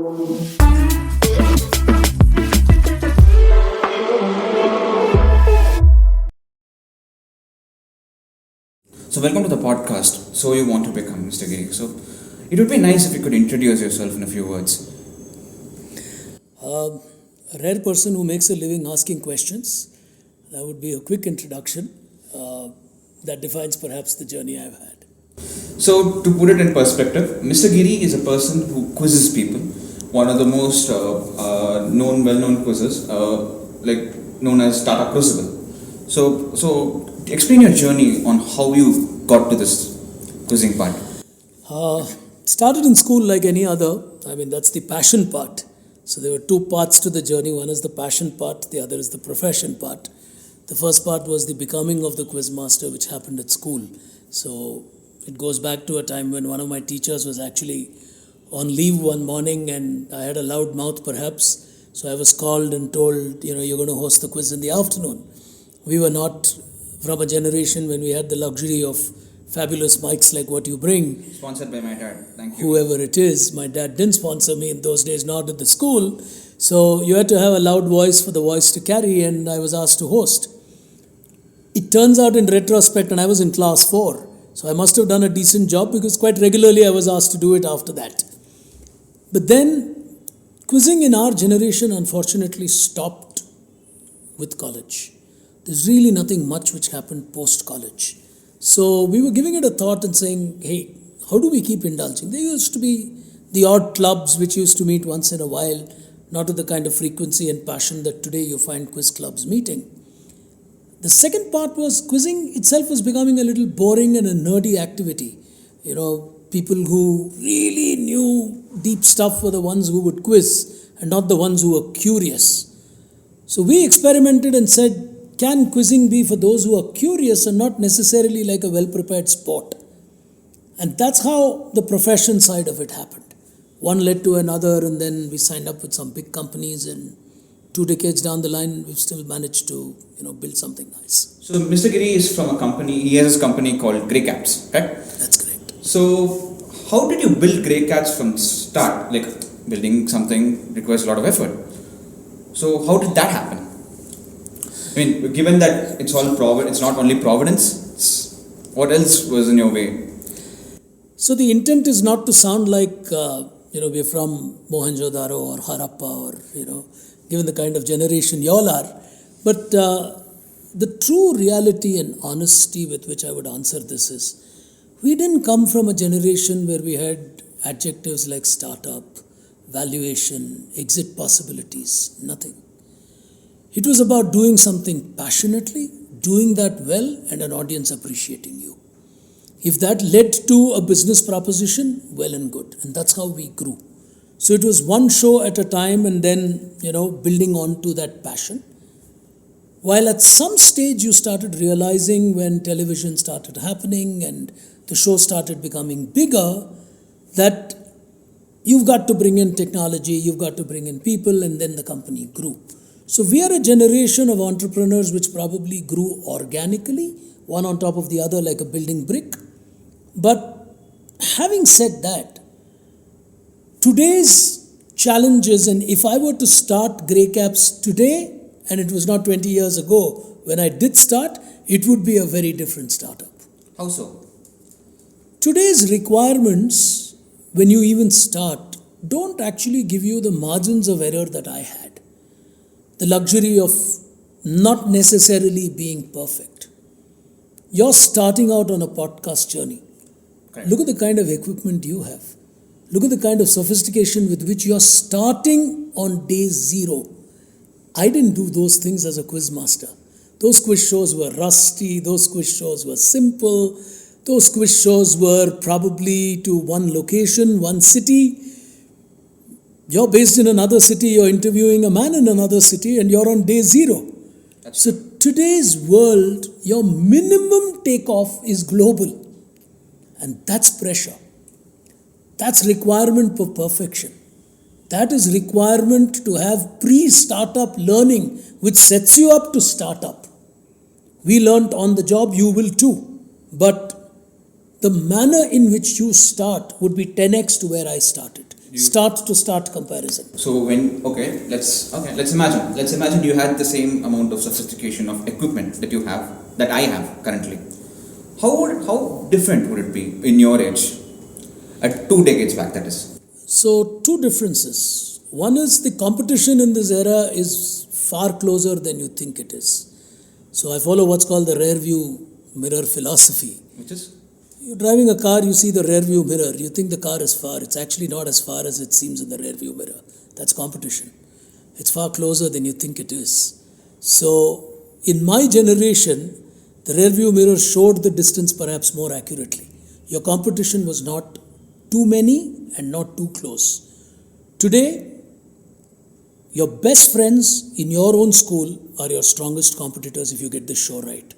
So welcome to the podcast. So you want to become Mr. Giri. So it would be nice if you could introduce yourself in a few words. A rare person who makes a living asking questions. That would be a quick introduction that defines perhaps the journey I've had. So to put it in perspective, Mr. Giri is a person who quizzes people. One of the most well-known quizzes, known as Tata Crucible. So explain your journey on how you got to this quizzing part. Started in school like any other. That's the passion part. So there were two parts to the journey. One is the passion part, the other is the profession part. The first part was the becoming of the quizmaster, which happened at school. So it goes back to a time when one of my teachers was actually on leave one morning and I had a loud mouth perhaps. So I was called and told, you're going to host the quiz in the afternoon. We were not from a generation when we had the luxury of fabulous mics like what you bring. Sponsored by my dad. Thank you. Whoever it is. My dad didn't sponsor me in those days, nor did the school. So you had to have a loud voice for the voice to carry, and I was asked to host. It turns out in retrospect, and I was in class 4, so I must have done a decent job because quite regularly I was asked to do it after that. But then quizzing in our generation unfortunately stopped with college. There's really nothing much which happened post-college. So we were giving it a thought and saying, hey, how do we keep indulging? There used to be the odd clubs which used to meet once in a while, not with the kind of frequency and passion that today you find quiz clubs meeting. The second part was quizzing itself was becoming a little boring and a nerdy activity. People who really knew deep stuff were the ones who would quiz and not the ones who were curious. So we experimented and said, can quizzing be for those who are curious and not necessarily like a well-prepared sport? And that's how the profession side of it happened. One led to another, and then we signed up with some big companies, and 2 decades down the line, we've still managed to build something nice. So Mr. Giri is from a company, he has his company called Graycaps, right? That's correct. So how did you build Graycaps from start? Like building something requires a lot of effort. So how did that happen? Given that it's not only providence, what else was in your way? So the intent is not to sound like, we're from Mohenjo-daro or Harappa or, given the kind of generation y'all are. But the true reality and honesty with which I would answer this is, we didn't come from a generation where we had adjectives like startup, valuation, exit possibilities, nothing. It was about doing something passionately, doing that well, and an audience appreciating you. If that led to a business proposition, well and good. And that's how we grew. So it was one show at a time and then, building on to that passion. While at some stage you started realizing when television started happening and the show started becoming bigger, that you've got to bring in technology, you've got to bring in people, and then the company grew. So we are a generation of entrepreneurs which probably grew organically, one on top of the other like a building brick. But having said that, today's challenges, and if I were to start Graycaps today, and it was not 20 years ago when I did start, it would be a very different startup. How so? Today's requirements, when you even start, don't actually give you the margins of error that I had. The luxury of not necessarily being perfect. You're starting out on a podcast journey. Okay. Look at the kind of equipment you have. Look at the kind of sophistication with which you're starting on day 0. I didn't do those things as a quizmaster. Those quiz shows were rusty. Those quiz shows were simple. Those quiz shows were probably to one location, one city. You're based in another city, you're interviewing a man in another city, and you're on day 0. So today's world, your minimum takeoff is global. And that's pressure. That's requirement for perfection. That is requirement to have pre-startup learning, which sets you up to start up. We learnt on the job, you will too. But the manner in which you start would be 10x to where I started. start comparison. So let's imagine you had the same amount of sophistication of equipment that I have currently. How different would it be in your age at 2 decades back, that is? So, two differences. One is the competition in this era is far closer than you think it is. So, I follow what's called the rear view mirror philosophy. Which is? You're driving a car, you see the rear view mirror, you think the car is far. It's actually not as far as it seems in the rear view mirror. That's competition. It's far closer than you think it is. So, in my generation, the rear view mirror showed the distance perhaps more accurately. Your competition was not too many and not too close. Today, your best friends in your own school are your strongest competitors if you get this show right.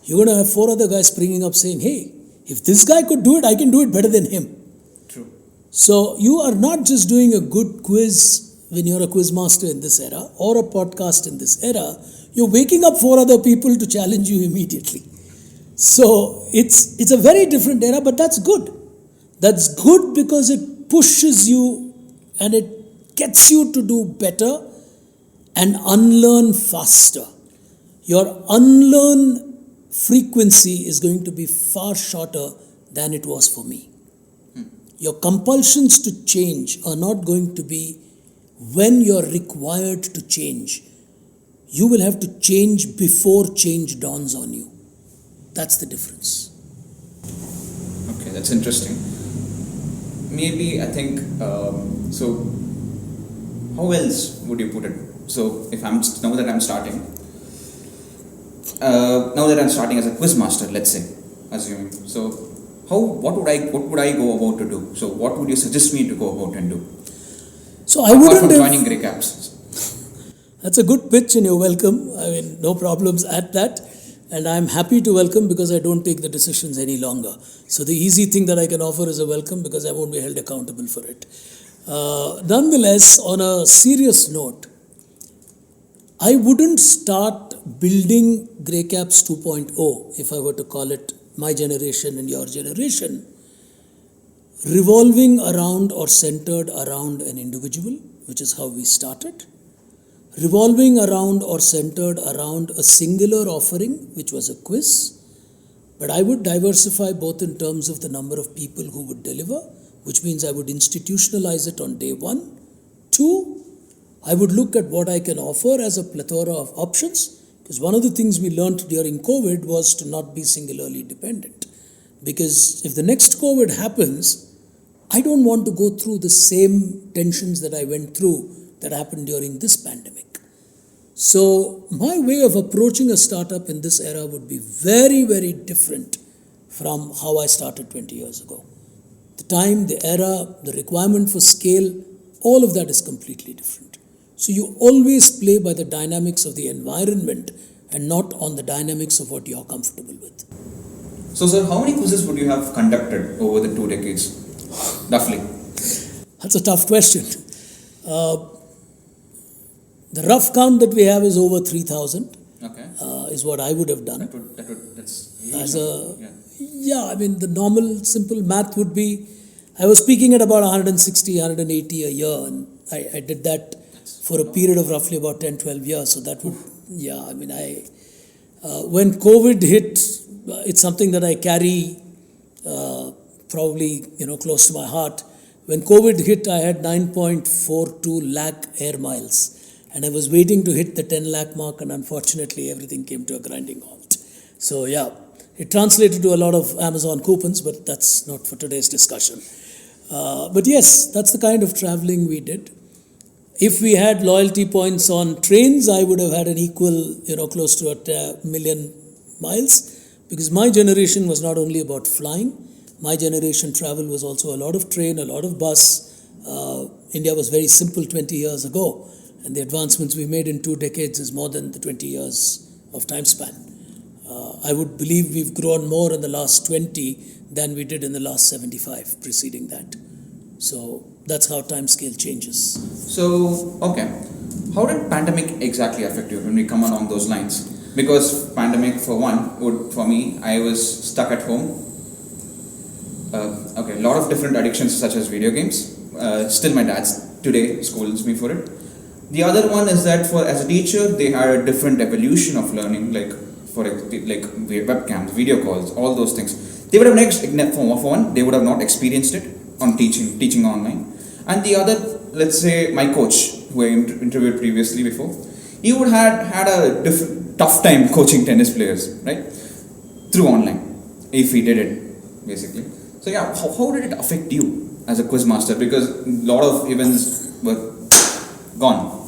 You're going to have 4 other guys springing up saying, hey, if this guy could do it, I can do it better than him. True. So you are not just doing a good quiz when you're a quizmaster in this era or a podcast in this era. You're waking up 4 other people to challenge you immediately. So it's a very different era, but that's good. That's good because it pushes you and it gets you to do better and unlearn faster. Your unlearn frequency is going to be far shorter than it was for me. Your compulsions to change are not going to be when you're required to change. You will have to change before change dawns on you. That's the difference. Okay, that's interesting. Maybe I think, so how else would you put it? So if now that I'm starting as a quizmaster, let's say, assuming. So what would I go about to do? So what would you suggest me to go about and do? So I wouldn't apart from joining Graycaps. That's a good pitch and you're welcome. I mean, no problems at that. And I'm happy to welcome because I don't take the decisions any longer. So the easy thing that I can offer is a welcome because I won't be held accountable for it. Nonetheless, on a serious note, I wouldn't start building Graycaps 2.0, if I were to call it my generation and your generation, revolving around or centered around an individual, which is how we started. Revolving around or centered around a singular offering, which was a quiz. But I would diversify both in terms of the number of people who would deliver, which means I would institutionalize it on day 1. 2, I would look at what I can offer as a plethora of options, because one of the things we learned during COVID was to not be singularly dependent. Because if the next COVID happens, I don't want to go through the same tensions that I went through that happened during this pandemic. So my way of approaching a startup in this era would be very, very different from how I started 20 years ago. The time, the era, the requirement for scale, all of that is completely different. So you always play by the dynamics of the environment and not on the dynamics of what you're comfortable with. So sir, how many quizzes would you have conducted over the 2 decades, roughly? That's a tough question. The rough count that we have is over 3,000. Okay. Is what I would have done. That's I mean, the normal, simple math would be, I was speaking at about 160, 180 a year, and I did that for a period of roughly about 10, 12 years. So that would, when COVID hit, it's something that I carry probably, close to my heart. When COVID hit, I had 9.42 lakh air miles. And I was waiting to hit the 10 lakh mark, and unfortunately everything came to a grinding halt. So it translated to a lot of Amazon coupons, but that's not for today's discussion. But yes, that's the kind of traveling we did. If we had loyalty points on trains, I would have had an equal, close to 1 million miles, because my generation was not only about flying. My generation travel was also a lot of train, a lot of bus. India was very simple 20 years ago. And the advancements we made in 2 decades is more than the 20 years of time span. I would believe we've grown more in the last 20 than we did in the last 75 preceding that. So that's how time scale changes. So, okay. How did pandemic exactly affect you when we come along those lines? Because pandemic, for me, I was stuck at home. A lot of different addictions such as video games. Still, my dad today scolds me for it. The other one is that for as a teacher, they had a different evolution of learning, like webcams, video calls, all those things. They would have for one, they would have not experienced it on teaching online. And the other, let's say my coach, who I interviewed previously before, he would had a tough time coaching tennis players, right? Through online, if he did it, basically. So yeah, how did it affect you as a quizmaster? Because a lot of events were gone.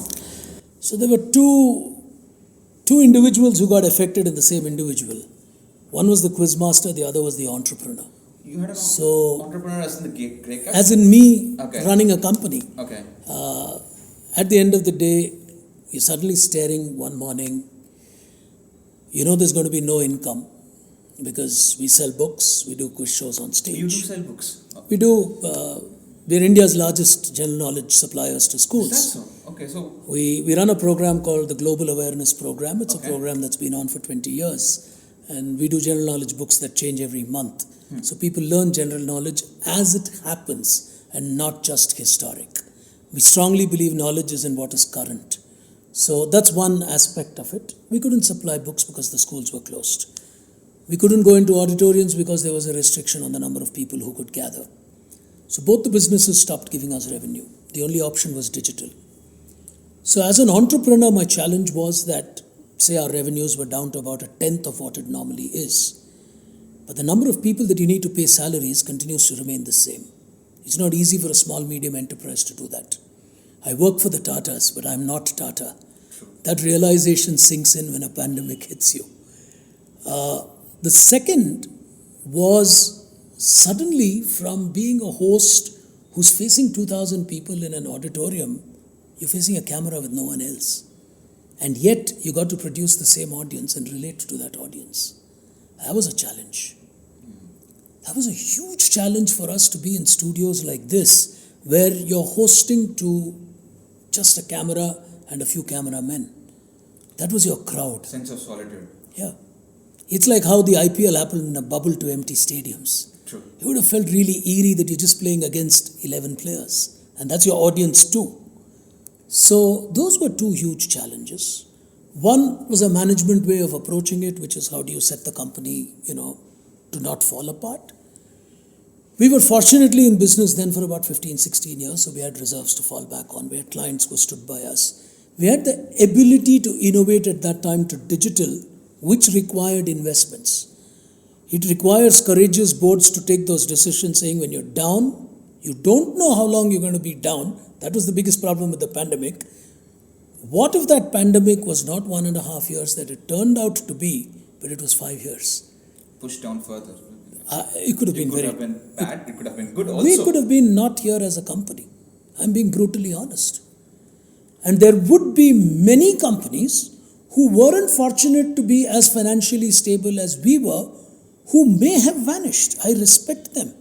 So there were two individuals who got affected in the same individual. One was the quizmaster, the other was the entrepreneur. You had an entrepreneur as in the Graycaps? As in me running a company. Okay. At the end of the day, you're suddenly staring one morning, you know there's going to be no income because we sell books, we do quiz shows on stage. You do sell books? We do. We're India's largest general knowledge suppliers to schools. Is that so? Okay, so we run a program called the Global Awareness Program. It's a program that's been on for 20 years. And we do general knowledge books that change every month. So people learn general knowledge as it happens and not just historic. We strongly believe knowledge is in what is current. So that's one aspect of it. We couldn't supply books because the schools were closed. We couldn't go into auditoriums because there was a restriction on the number of people who could gather. So both the businesses stopped giving us revenue. The only option was digital. So as an entrepreneur, my challenge was that, say our revenues were down to about 1/10 of what it normally is. But the number of people that you need to pay salaries continues to remain the same. It's not easy for a small, medium enterprise to do that. I work for the Tatas, but I'm not Tata. True. That realization sinks in when a pandemic hits you. The second was suddenly from being a host who's facing 2,000 people in an auditorium, you're facing a camera with no one else. And yet you got to produce the same audience and relate to that audience. That was a challenge. That was a huge challenge for us to be in studios like this, where you're hosting to just a camera and a few cameramen. That was your crowd. Sense of solitude. Yeah. It's like how the IPL happened in a bubble to empty stadiums. True. You would have felt really eerie that you're just playing against 11 players. And that's your audience too. So those were two huge challenges. One was a management way of approaching it, which is how do you set the company, to not fall apart. We were fortunately in business then for about 15, 16 years, so we had reserves to fall back on. We had clients who stood by us. We had the ability to innovate at that time to digital, which required investments. It requires courageous boards to take those decisions saying when you're down, you don't know how long you're going to be down. That was the biggest problem with the pandemic. What if that pandemic was not 1.5 years that it turned out to be, but it was 5 years? Pushed down further. It could have been It could have been bad, it could have been good also. We could have been not here as a company. I'm being brutally honest. And there would be many companies who weren't fortunate to be as financially stable as we were, who may have vanished. I respect them.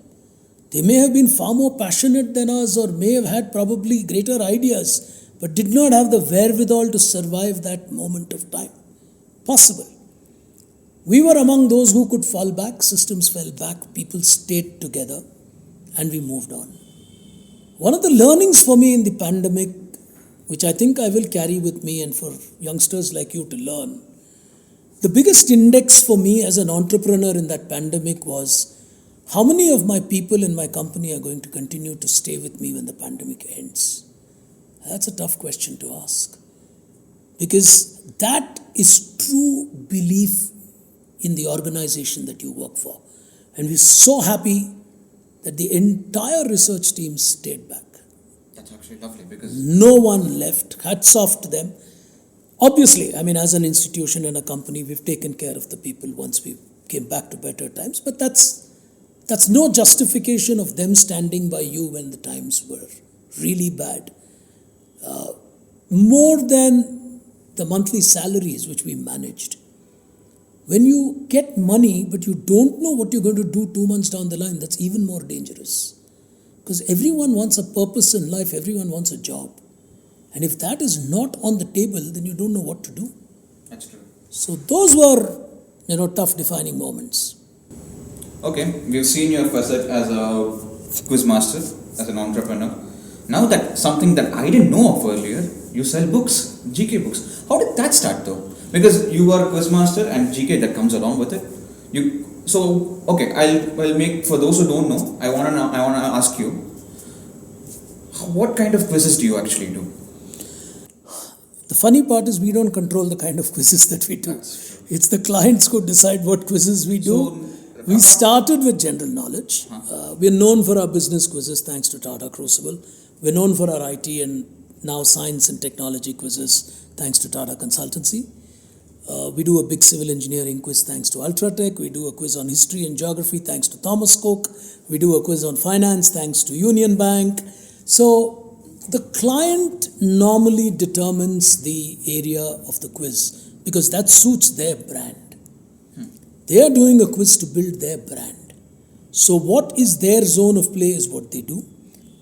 They may have been far more passionate than us or may have had probably greater ideas, but did not have the wherewithal to survive that moment of time. Possible. We were among those who could fall back, systems fell back, people stayed together, and we moved on. One of the learnings for me in the pandemic, which I think I will carry with me and for youngsters like you to learn, the biggest index for me as an entrepreneur in that pandemic was how many of my people in my company are going to continue to stay with me when the pandemic ends? That's a tough question to ask. Because that is true belief in the organization that you work for. And we're so happy that the entire research team stayed back. That's actually lovely because no one left. Hats off to them. Obviously, as an institution and a company, we've taken care of the people once we came back to better times. But that's no justification of them standing by you when the times were really bad. More than the monthly salaries which we managed. When you get money but you don't know what you're going to do 2 months down the line, that's even more dangerous. Because everyone wants a purpose in life, everyone wants a job. And if that is not on the table, then you don't know what to do. That's true. So those were, tough defining moments. Okay, we've seen your facet as a quizmaster, as an entrepreneur. Now that something that I didn't know of earlier, you sell books, GK books. How did that start though? Because you are a quizmaster and GK that comes along with it. Okay, I'll make, for those who don't know, I wanna ask you, what kind of quizzes do you actually do? The funny part is we don't control the kind of quizzes that we do. It's the clients who decide what quizzes we do. We started with general knowledge. We're known for our business quizzes thanks to Tata Crucible. We're known for our IT and now science and technology quizzes thanks to Tata Consultancy. We do a big civil engineering quiz thanks to Ultratech. We do a quiz on history and geography thanks to Thomas Cook. We do a quiz on finance thanks to Union Bank. So the client normally determines the area of the quiz because that suits their brand. They are doing a quiz to build their brand. So what is their zone of play is what they do.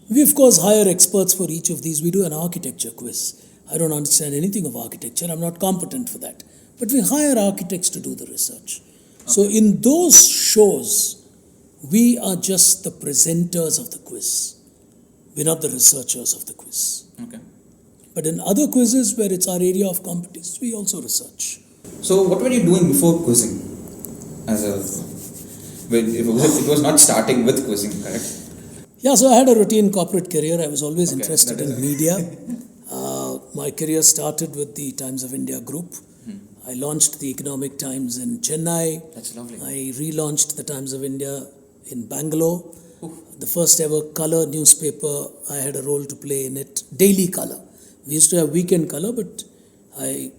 We of course hire experts for each of these. We do an architecture quiz. I don't understand anything of architecture. I'm not competent for that. But we hire architects to do the research. Okay. So in those shows, we are just the presenters of the quiz. We're not the researchers of the quiz. Okay. But in other quizzes where it's our area of competence, we also research. So what were you doing before quizzing? It was not starting with quizzing, correct? Yeah, so I had a routine corporate career. I was always interested in media. My career started with the Times of India group. I launched the Economic Times in Chennai. That's lovely. I relaunched the Times of India in Bangalore. The first ever color newspaper, I had a role to play in it. Daily color. We used to have weekend color, but I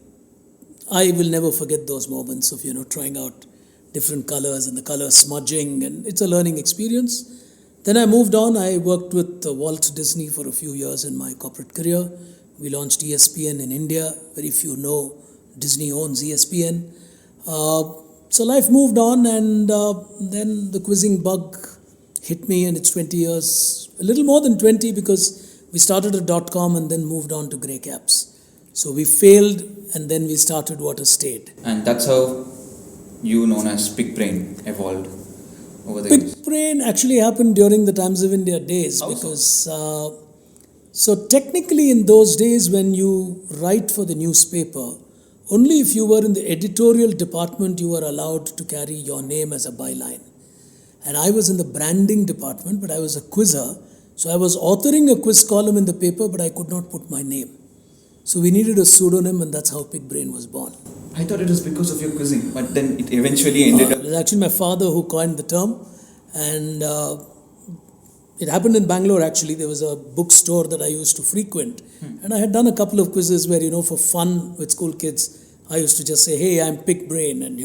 will never forget those moments of, trying out different colors and the color smudging, and it's a learning experience. Then I moved on. I worked with Walt Disney for a few years in my corporate career. We launched ESPN in India. Very few know Disney owns ESPN. So life moved on, and then the quizzing bug hit me, and it's 20 years, a little more than 20, because we started at .com and then moved on to Graycaps. So we failed, and then we started what has stayed. And that's how you, known as Pickbrain, evolved over the years. Pickbrain actually happened during the Times of India days. How because so technically in those days when you write for the newspaper, only if you were in the editorial department you were allowed to carry your name as a byline. And I was in the branding department, but I was a quizzer. So I was authoring a quiz column in the paper, but I could not put my name. So we needed a pseudonym, and that's how Pickbrain was born. I thought it was because of your quizzing, but then it eventually ended up... It was actually my father who coined the term, and it happened in Bangalore actually. There was a bookstore that I used to frequent, and I had done a couple of quizzes where, for fun with school kids, I used to just say, hey, I'm Pickbrain, and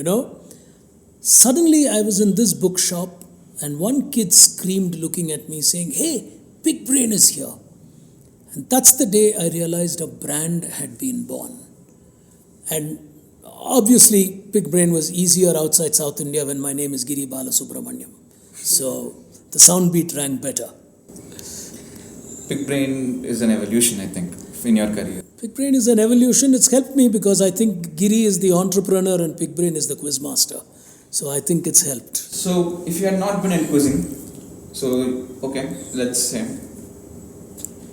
Suddenly I was in this bookshop, and one kid screamed looking at me saying, hey, Pickbrain is here. And that's the day I realized a brand had been born. And obviously, Pickbrain was easier outside South India when my name is Giri Balasubramaniam. So the sound beat rang better. Pickbrain is an evolution, I think, in your career. Pickbrain is an evolution. It's helped me because I think Giri is the entrepreneur and Pickbrain is the quizmaster. So I think it's helped. So if you had not been in quizzing, let's say,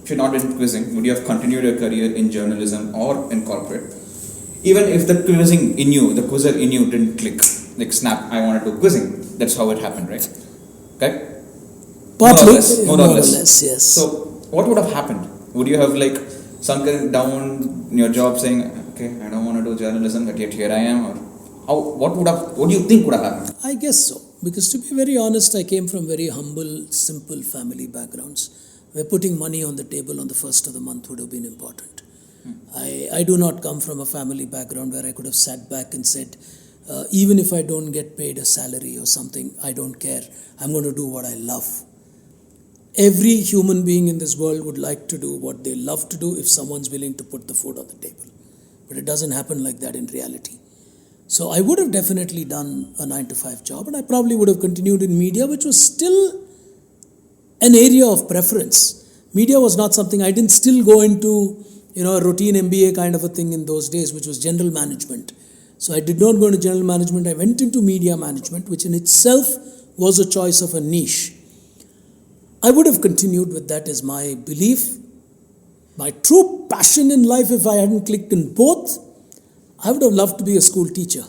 if you had not been in quizzing, would you have continued your career in journalism or in corporate? Even if the quizzing in you, the quizzer in you didn't click, like snap, I want to do quizzing. That's how it happened, right? Okay? Partly, more or less, yes. So what would have happened? Would you have sunken down in your job saying, okay, I don't want to do journalism, but yet here I am? Or what do you think would have happened? I guess so. Because to be very honest, I came from very humble, simple family backgrounds, where putting money on the table on the first of the month would have been important. I do not come from a family background where I could have sat back and said, even if I don't get paid a salary or something, I don't care. I'm going to do what I love. Every human being in this world would like to do what they love to do if someone's willing to put the food on the table. But it doesn't happen like that in reality. So I would have definitely done a 9-to-5 job, and I probably would have continued in media, which was still an area of preference. Media was not something, I didn't still go into, a routine MBA kind of a thing in those days, which was general management. So I did not go into general management. I went into media management, which in itself was a choice of a niche. I would have continued with that as my belief, my true passion in life, if I hadn't clicked in both, I would have loved to be a school teacher.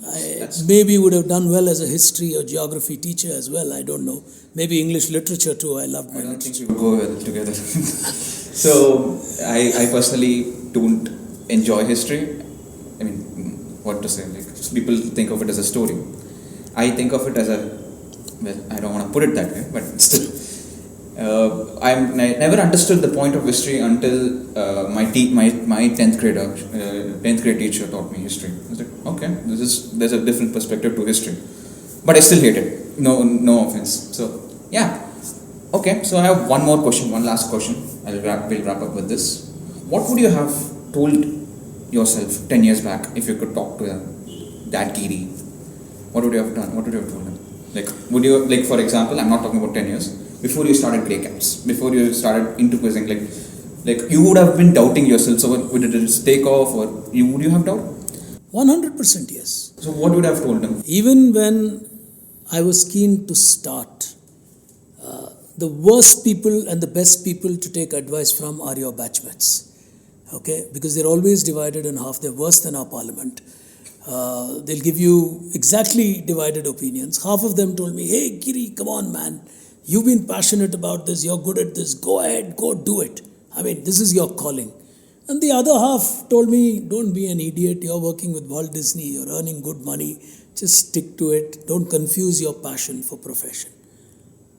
I maybe would have done well as a history or geography teacher as well. I don't know. Maybe English literature too. I loved my I don't literature. think we would go well together. So, I personally don't enjoy history. I mean, what to say? Like, people think of it as a story. I think of it as I don't want to put it that way, but still. I never understood the point of history until my 10th grade teacher taught me history. I was like, okay, there's a different perspective to history, but I still hate it. No offense. So yeah, okay. So I have one last question. We'll wrap up with this. What would you have told yourself 10 years back if you could talk to that Giri? What would you have done? What would you have told him? Like, would you, like, for example, I'm not talking about 10 years. Before you started Graycaps, before you started into quizzing, like you would have been doubting yourself. So would it take off, or would you have doubt? 100% yes. So what would you have told him? Even when I was keen to start, the worst people and the best people to take advice from are your batchmates. Okay? Because they're always divided in half. They're worse than our parliament. They'll give you exactly divided opinions. Half of them told me, hey Giri, come on man. You've been passionate about this, you're good at this, go ahead, go do it. I mean, this is your calling. And the other half told me, don't be an idiot, you're working with Walt Disney, you're earning good money, just stick to it, don't confuse your passion for profession.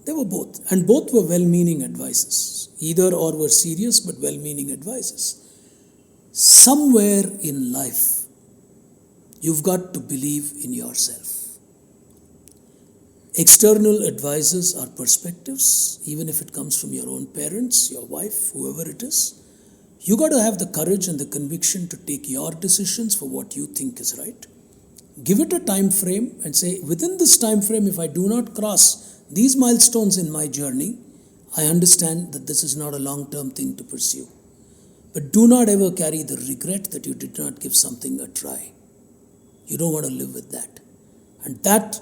They were both, and both were well-meaning advices. Either or were serious but well-meaning advices. Somewhere in life, you've got to believe in yourself. External advices are perspectives, even if it comes from your own parents, your wife, whoever it is. You got to have the courage and the conviction to take your decisions for what you think is right. Give it a time frame and say, within this time frame, if I do not cross these milestones in my journey, I understand that this is not a long-term thing to pursue. But do not ever carry the regret that you did not give something a try. You don't want to live with that. And that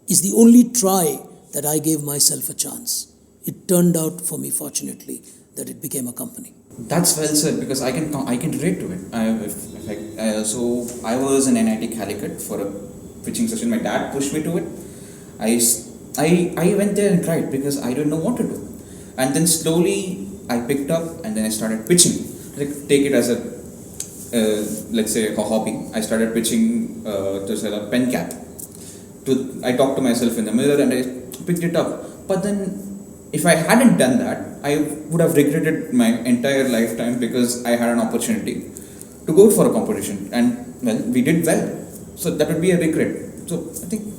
is the only try that I gave myself a chance. It turned out for me, fortunately, that it became a company. That's well said, because I can relate to it. So I was in NIT Calicut for a pitching session. My dad pushed me to it. I went there and tried because I didn't know what to do. And then slowly I picked up and then I started pitching. Like, take it as let's say a hobby. I started pitching to sell a pen cap. I talked to myself in the mirror and I picked it up. But then, if I hadn't done that, I would have regretted my entire lifetime, because I had an opportunity to go for a competition, and well, we did well. So that would be a regret. So I think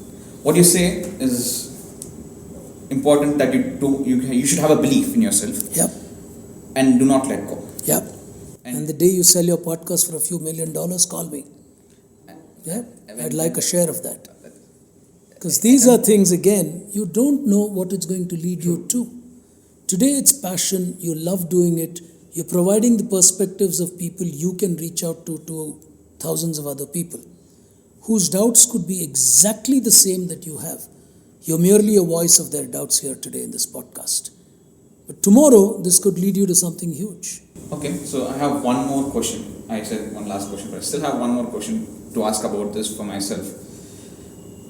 what you say is important, that you should have a belief in yourself. Yep. And do not let go. Yep. And the day you sell your podcast for a few $1 million, call me. Yeah, I'd like a share of that. Because these are things, again, you don't know what it's going to lead you to. Today it's passion, you love doing it, you're providing the perspectives of people you can reach out to thousands of other people whose doubts could be exactly the same that you have. You're merely a voice of their doubts here today in this podcast. But tomorrow, this could lead you to something huge. Okay, so I have one more question. I said one last question, but I still have one more question to ask about this for myself.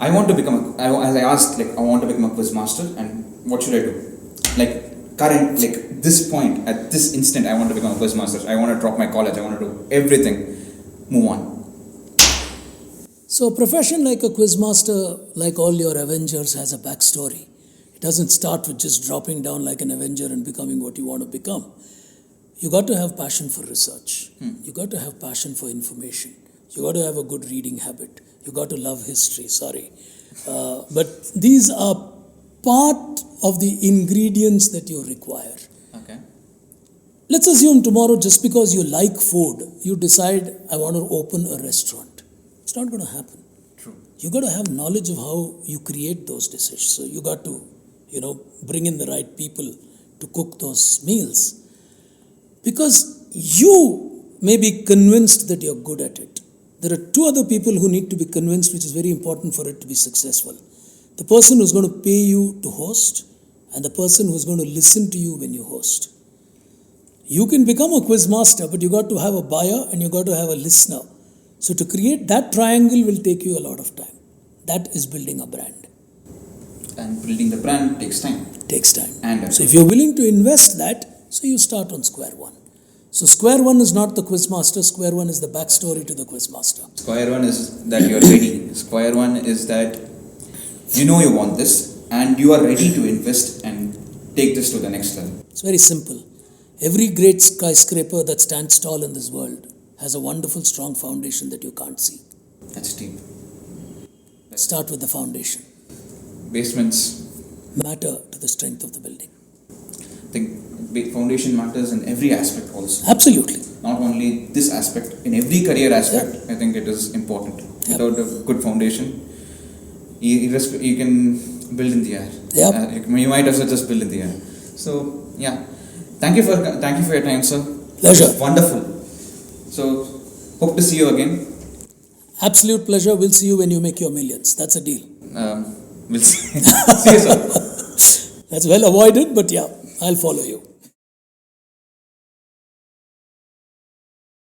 I want to become I want to become a quizmaster, and what should I do? This point, at this instant, I want to become a quizmaster. I want to drop my college. I want to do everything. Move on. So a profession like a quizmaster, like all your Avengers, has a backstory. It doesn't start with just dropping down like an Avenger and becoming what you want to become. You got to have passion for research. You got to have passion for information. You got to have a good reading habit. You got to love history, but these are part of the ingredients that you require. Okay. Let's assume tomorrow, just because you like food, you decide, I want to open a restaurant. It's not going to happen. True. You got to have knowledge of how you create those dishes. So you got to, bring in the right people to cook those meals. Because you may be convinced that you're good at it. There are two other people who need to be convinced, which is very important for it to be successful. The person who's going to pay you to host, and the person who's going to listen to you when you host. You can become a quizmaster, but you got to have a buyer and you got to have a listener. So to create that triangle will take you a lot of time. That is building a brand. And building the brand takes time. Takes time. And so if you're willing to invest that, so you start on square one. So square one is not the quizmaster, square one is the backstory to the quizmaster. Square one is that you're ready. Square one is that you know you want this and you are ready to invest and take this to the next level. It's very simple. Every great skyscraper that stands tall in this world has a wonderful strong foundation that you can't see. That's deep. Start with the foundation. Basements matter to the strength of the building. I think foundation matters in every aspect also. Absolutely. Not only this aspect, in every career aspect, I think it is important. Without a good foundation, you can build in the air. You might as well just build in the air. So, yeah. Thank you for your time, sir. Pleasure. Wonderful. So, hope to see you again. Absolute pleasure. We'll see you when you make your millions. That's a deal. We'll see. See you, sir. That's well avoided, but yeah, I'll follow you.